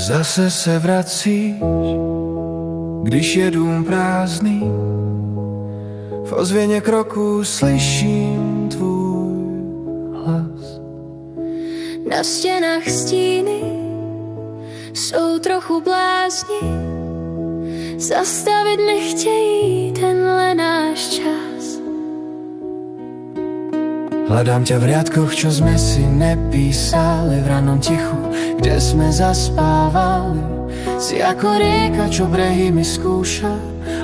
Zase se vracíš, když je dům prázdný. V ozvěně kroků slyším tvůj hlas. Na stěnách stíny jsou trochu blázni, zastavit nechtějí tenhle náš čas. Hľadám ťa v riadkoch, čo sme si nepísali, v rannom tichu, kde sme zaspávali. Si ako rieka, čo brehy mi skúša,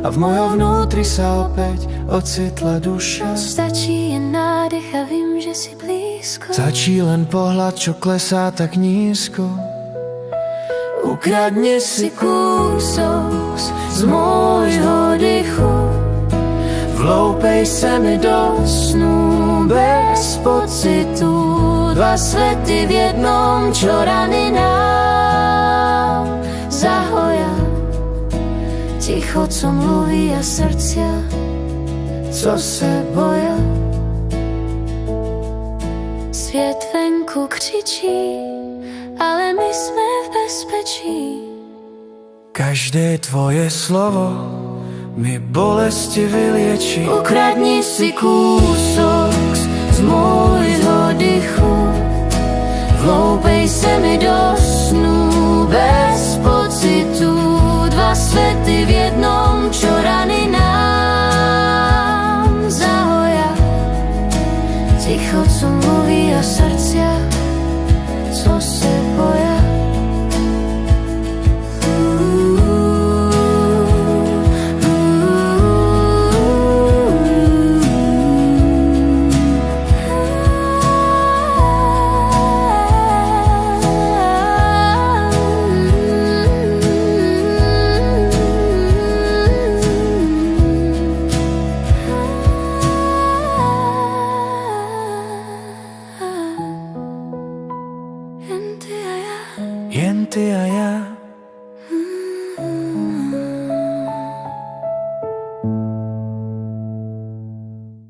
a v mojom vnútri sa opäť ocitla duša. Stačí jen nádych a vím, že si blízko. Stačí len pohľad, čo klesá tak nízko. Ukradni si kúsok z môjho dychu, vloupej se mi do snú bez pocitu. Dva svety v jednom, čo rany nám zahoja. Ticho, co mluví a srdcia, co se boja. Svět venku křičí, ale my jsme v bezpečí. Každé tvoje slovo mi bolesti vyliečí. Ukradni si kúsok z môjho dychu, vloupej se mi do snú bez pocitu. Dva svety v jednom, čo rany nám zahoja. Ticho, co mluví a srdcia, co se boja. Jen ty a ja.